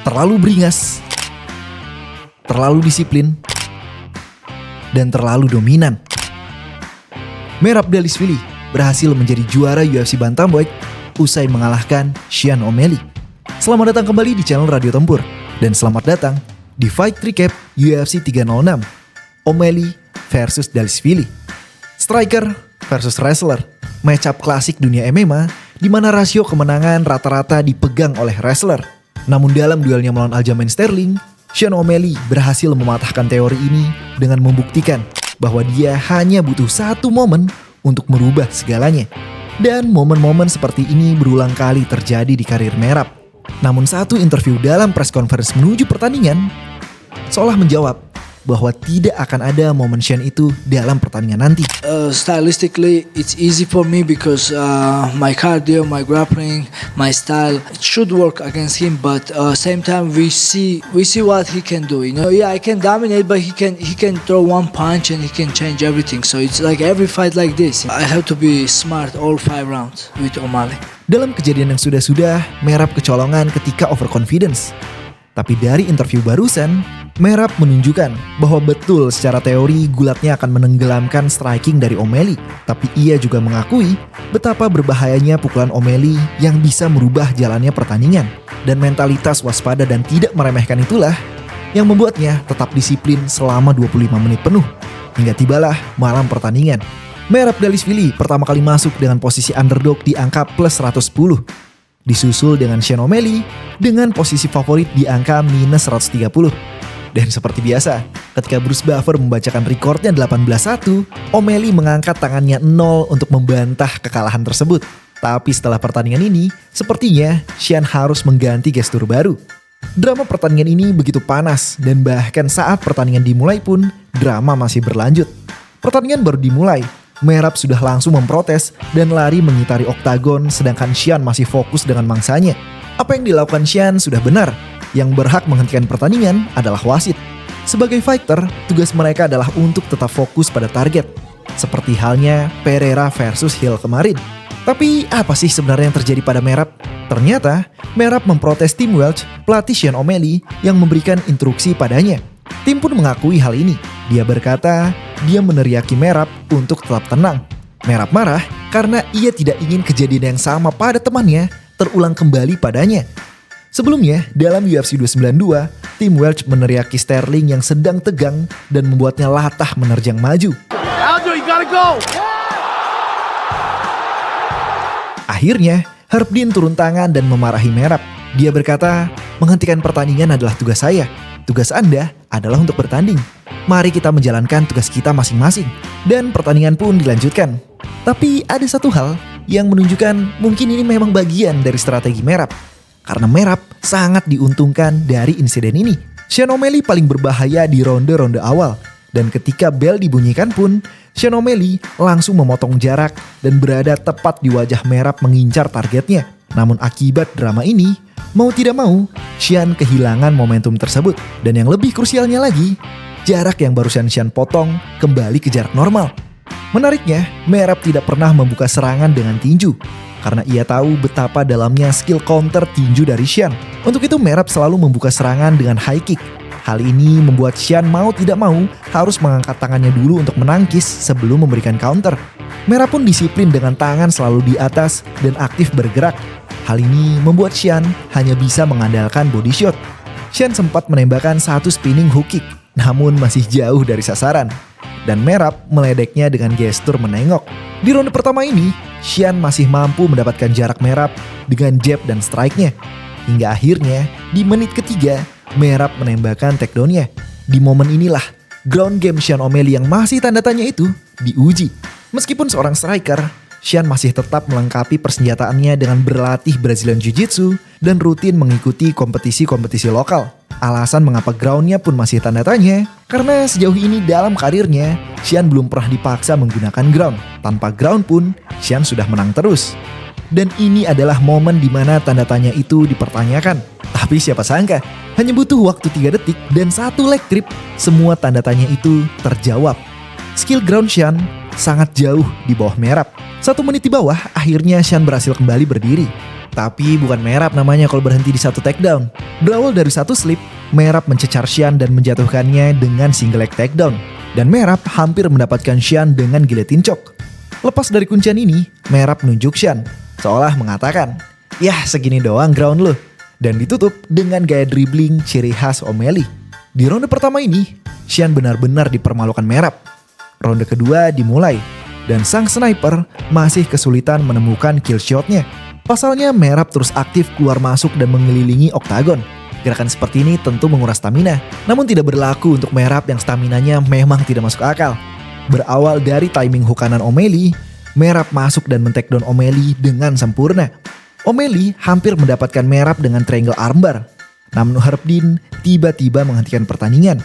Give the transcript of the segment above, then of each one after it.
terlalu beringas, terlalu disiplin, dan terlalu dominan. Merab Dvalishvili berhasil menjadi juara UFC Bantamweight usai mengalahkan Sean O'Malley. Selamat datang kembali di channel Radio Tempur, dan selamat datang di Fight Recap UFC 306, O'Malley versus Dvalishvili. Striker versus wrestler, matchup klasik dunia MMA di mana rasio kemenangan rata-rata dipegang oleh wrestler. Namun dalam duelnya melawan Aljamain Sterling, Sean O'Malley berhasil mematahkan teori ini dengan membuktikan bahwa dia hanya butuh satu momen untuk merubah segalanya. Dan momen-momen seperti ini berulang kali terjadi di karir Merab. Namun satu interview dalam press conference menuju pertandingan seolah menjawab bahwa tidak akan ada momen Sean itu dalam pertandingan nanti. Stylistically, it's easy for me because my cardio, my grappling, my style, it should work against him. But same time, we see what he can do. You know, yeah, I can dominate, but he can throw one punch and he can change everything. So it's like every fight like this. I have to be smart all 5 rounds with O'Malley. Dalam kejadian yang sudah-sudah, Merab kecolongan ketika overconfidence. Tapi dari interview barusan, Merab menunjukkan bahwa betul secara teori gulatnya akan menenggelamkan striking dari O'Malley. Tapi ia juga mengakui betapa berbahayanya pukulan O'Malley yang bisa merubah jalannya pertandingan. Dan mentalitas waspada dan tidak meremehkan itulah yang membuatnya tetap disiplin selama 25 menit penuh. Hingga tibalah malam pertandingan. Merab Dvalishvili pertama kali masuk dengan posisi underdog di angka plus 110. Disusul dengan Sean O'Malley dengan posisi favorit di angka minus 130. Dan seperti biasa, ketika Bruce Buffer membacakan rekornya 18-1, O'Malley mengangkat tangannya 0 untuk membantah kekalahan tersebut. Tapi setelah pertandingan ini, sepertinya Sean harus mengganti gestur baru. Drama pertandingan ini begitu panas, dan bahkan saat pertandingan dimulai pun, drama masih berlanjut. Pertandingan baru dimulai, Merab sudah langsung memprotes dan lari mengitari oktagon, sedangkan Sean masih fokus dengan mangsanya. Apa yang dilakukan Sean sudah benar. Yang berhak menghentikan pertandingan adalah wasit. Sebagai fighter, tugas mereka adalah untuk tetap fokus pada target. Seperti halnya Pereira versus Hill kemarin. Tapi apa sih sebenarnya yang terjadi pada Merab? Ternyata Merab memprotes Tim Welch, pelatih Sean O'Malley, yang memberikan instruksi padanya. Tim pun mengakui hal ini. Dia berkata dia meneriaki Merab untuk tetap tenang. Merab marah karena ia tidak ingin kejadian yang sama pada temannya terulang kembali padanya. Sebelumnya, dalam UFC 292, Tim Welch meneriaki Sterling yang sedang tegang dan membuatnya latah menerjang maju. Aljo, you gotta go! Akhirnya, Herb Dean turun tangan dan memarahi Merab. Dia berkata, menghentikan pertandingan adalah tugas saya. Tugas Anda adalah untuk bertanding. Mari kita menjalankan tugas kita masing-masing. Dan pertandingan pun dilanjutkan. Tapi ada satu hal yang menunjukkan mungkin ini memang bagian dari strategi Merab. Karena Merab sangat diuntungkan dari insiden ini. Sean O'Malley paling berbahaya di ronde-ronde awal. Dan ketika bel dibunyikan pun, Sean O'Malley langsung memotong jarak dan berada tepat di wajah Merab mengincar targetnya. Namun akibat drama ini, mau tidak mau, Sean kehilangan momentum tersebut. Dan yang lebih krusialnya lagi, jarak yang barusan Sean potong kembali ke jarak normal. Menariknya, Merab tidak pernah membuka serangan dengan tinju. Karena ia tahu betapa dalamnya skill counter tinju dari Sean. Untuk itu Merab selalu membuka serangan dengan high kick. Hal ini membuat Sean mau tidak mau harus mengangkat tangannya dulu untuk menangkis sebelum memberikan counter. Merab pun disiplin dengan tangan selalu di atas dan aktif bergerak. Hal ini membuat Sean hanya bisa mengandalkan body shot. Sean sempat menembakkan satu spinning hook kick, namun masih jauh dari sasaran. Dan Merab meledeknya dengan gestur menengok. Di ronde pertama ini, Sean masih mampu mendapatkan jarak Merab dengan jab dan strike-nya. Hingga akhirnya, di menit ketiga, Merab menembakkan takedown-nya. Di momen inilah, ground game Sean O'Malley yang masih tanda tanya itu diuji. Meskipun seorang striker, Sean masih tetap melengkapi persenjataannya dengan berlatih Brazilian Jiu-Jitsu dan rutin mengikuti kompetisi-kompetisi lokal. Alasan mengapa groundnya pun masih tanda tanya, karena sejauh ini dalam karirnya, Sean belum pernah dipaksa menggunakan ground. Tanpa ground pun, Sean sudah menang terus. Dan ini adalah momen di mana tanda tanya itu dipertanyakan. Tapi siapa sangka, hanya butuh waktu 3 detik dan 1 leg trip, semua tanda tanya itu terjawab. Skill ground Sean sangat jauh di bawah Merab. 1 menit di bawah, akhirnya Sean berhasil kembali berdiri. Tapi bukan Merab namanya kalau berhenti di satu takedown. Berawal dari satu slip, Merab mencecar Xian dan menjatuhkannya dengan single leg takedown. Dan Merab hampir mendapatkan Xian dengan guillotine choke. Lepas dari kuncian ini, Merab menunjuk Xian, seolah mengatakan, "Yah, segini doang ground lo." Dan ditutup dengan gaya dribbling ciri khas O'Malley. Di ronde pertama ini, Xian benar-benar dipermalukan Merab. Ronde kedua dimulai, dan sang sniper masih kesulitan menemukan kill shot-nya. Pasalnya Merab terus aktif keluar masuk dan mengelilingi oktagon. Gerakan seperti ini tentu menguras stamina, namun tidak berlaku untuk Merab yang staminanya memang tidak masuk akal. Berawal dari timing hook kanan O'Malley, Merab masuk dan men-takedown O'Malley dengan sempurna. O'Malley hampir mendapatkan Merab dengan triangle armbar. Namun Herb Dean tiba-tiba menghentikan pertandingan.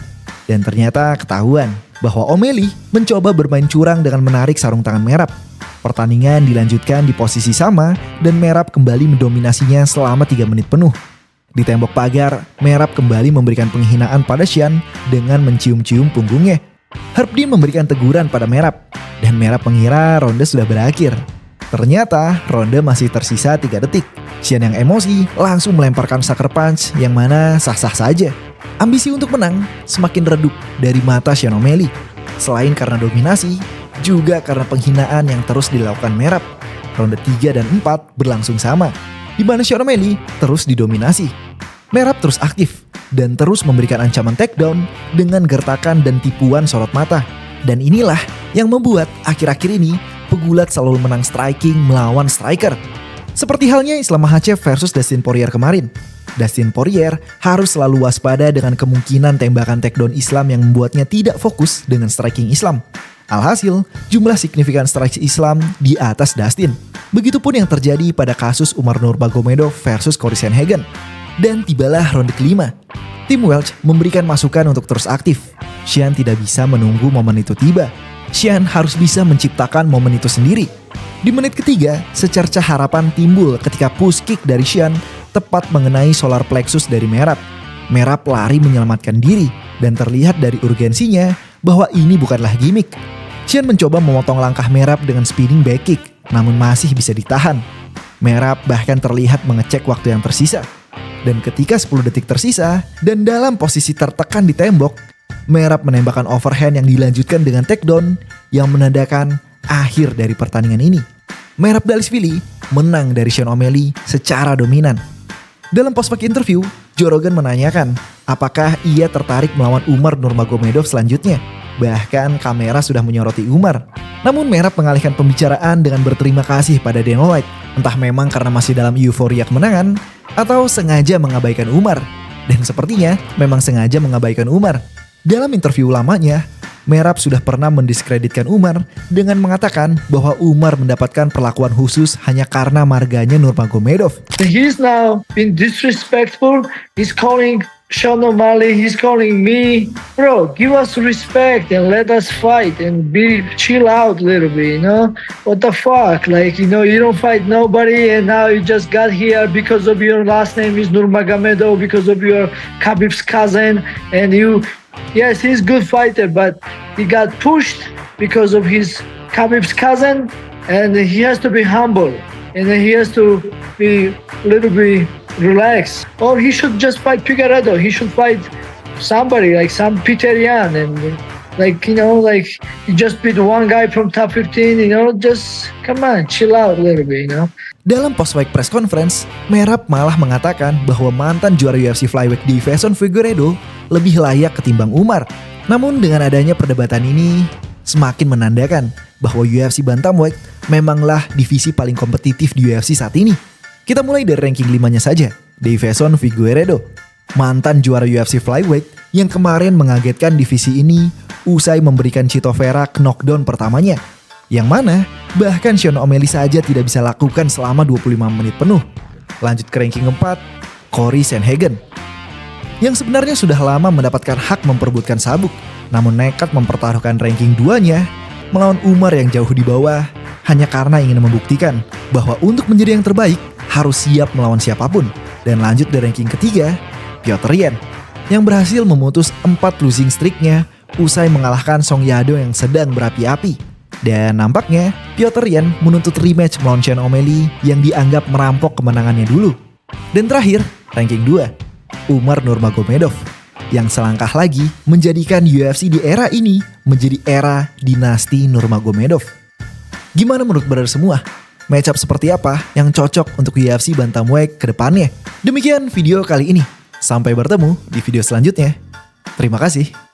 Dan ternyata ketahuan bahwa O'Malley mencoba bermain curang dengan menarik sarung tangan Merab. Pertandingan dilanjutkan di posisi sama dan Merab kembali mendominasinya selama 3 menit penuh. Di tembok pagar, Merab kembali memberikan penghinaan pada Xian dengan mencium-cium punggungnya. Herb Dean memberikan teguran pada Merab dan Merab mengira ronde sudah berakhir. Ternyata ronde masih tersisa 3 detik. Xian yang emosi langsung melemparkan sucker punch yang mana sah-sah saja. Ambisi untuk menang semakin redup dari mata Sean O'Malley. Selain karena dominasi, juga karena penghinaan yang terus dilakukan Merab. Ronde 3 dan 4 berlangsung sama, di mana Sean O'Malley terus didominasi. Merab terus aktif dan terus memberikan ancaman takedown dengan gertakan dan tipuan sorot mata. Dan inilah yang membuat akhir-akhir ini pegulat selalu menang striking melawan striker. Seperti halnya Islam Makhachev versus Dustin Poirier kemarin. Dustin Poirier harus selalu waspada dengan kemungkinan tembakan takedown Islam yang membuatnya tidak fokus dengan striking Islam. Alhasil, jumlah signifikan strikes Islam di atas Dustin. Begitupun yang terjadi pada kasus Umar Nurmagomedov versus Cory Sandhagen. Dan tibalah ronde kelima. Tim Welch memberikan masukan untuk terus aktif. Xian tidak bisa menunggu momen itu tiba. Xian harus bisa menciptakan momen itu sendiri. Di menit ketiga, secercah harapan timbul ketika push kick dari Xian tepat mengenai solar plexus dari Merab. Merab lari menyelamatkan diri dan terlihat dari urgensinya bahwa ini bukanlah gimmick. Xian mencoba memotong langkah Merab dengan spinning back kick, namun masih bisa ditahan. Merab bahkan terlihat mengecek waktu yang tersisa. Dan ketika 10 detik tersisa dan dalam posisi tertekan di tembok, Merab menembakkan overhand yang dilanjutkan dengan takedown yang menandakan akhir dari pertandingan ini. Merab Dvalishvili menang dari Sean O'Malley secara dominan. Dalam post-fight interview, Joe Rogan menanyakan apakah ia tertarik melawan Umar Nurmagomedov selanjutnya. Bahkan kamera sudah menyoroti Umar. Namun Merab mengalihkan pembicaraan dengan berterima kasih pada Dana White. Entah memang karena masih dalam euforia kemenangan atau sengaja mengabaikan Umar. Dan sepertinya memang sengaja mengabaikan Umar. Dalam interview lamanya, Merab sudah pernah mendiskreditkan Umar dengan mengatakan bahwa Umar mendapatkan perlakuan khusus hanya karena marganya Nurmagomedov. He's now been disrespectful. He's calling Sean O'Malley, he's calling me. Bro, give us respect and let us fight and chill out a little bit, you know? What the fuck? Like, you know, you don't fight nobody and now you just got here because of your last name is Nurmagomedov, because of your Khabib's cousin, and yes, he's a good fighter, but he got pushed because of his Khabib's cousin, and he has to be humble, and he has to be a little bit relaxed. Or he should just fight Figueiredo. He should fight somebody like some Peter Yan, and like, you know, like you just beat one guy from top 15, you know, just come on, chill out a little bit, you know. Dalam post-fight press conference, Merab malah mengatakan bahwa mantan juara UFC flyweight Deiveson Figueiredo lebih layak ketimbang Umar. Namun dengan adanya perdebatan ini, semakin menandakan bahwa UFC Bantamweight memanglah divisi paling kompetitif di UFC saat ini. Kita mulai dari ranking 5-nya saja, Deiveson Figueiredo. Mantan juara UFC flyweight yang kemarin mengagetkan divisi ini usai memberikan Chito Vera knockdown pertamanya. Yang mana bahkan Sean O'Malley saja tidak bisa lakukan selama 25 menit penuh. Lanjut ke ranking 4, Cory Sandhagen. Yang sebenarnya sudah lama mendapatkan hak memperebutkan sabuk, namun nekat mempertaruhkan ranking 2-nya melawan Umar yang jauh di bawah hanya karena ingin membuktikan bahwa untuk menjadi yang terbaik harus siap melawan siapapun. Dan lanjut di ranking ketiga, Petr Yan yang berhasil memutus 4 losing streaknya usai mengalahkan Song Yadong yang sedang berapi-api. Dan nampaknya Petr Yan menuntut rematch melawan Sean O'Malley yang dianggap merampok kemenangannya dulu. Dan terakhir, ranking 2, Umar Nurmagomedov yang selangkah lagi menjadikan UFC di era ini menjadi era dinasti Nurmagomedov. Gimana menurut brother semua? Matchup seperti apa yang cocok untuk UFC bantamweight ke depannya? Demikian video kali ini. Sampai bertemu di video selanjutnya. Terima kasih.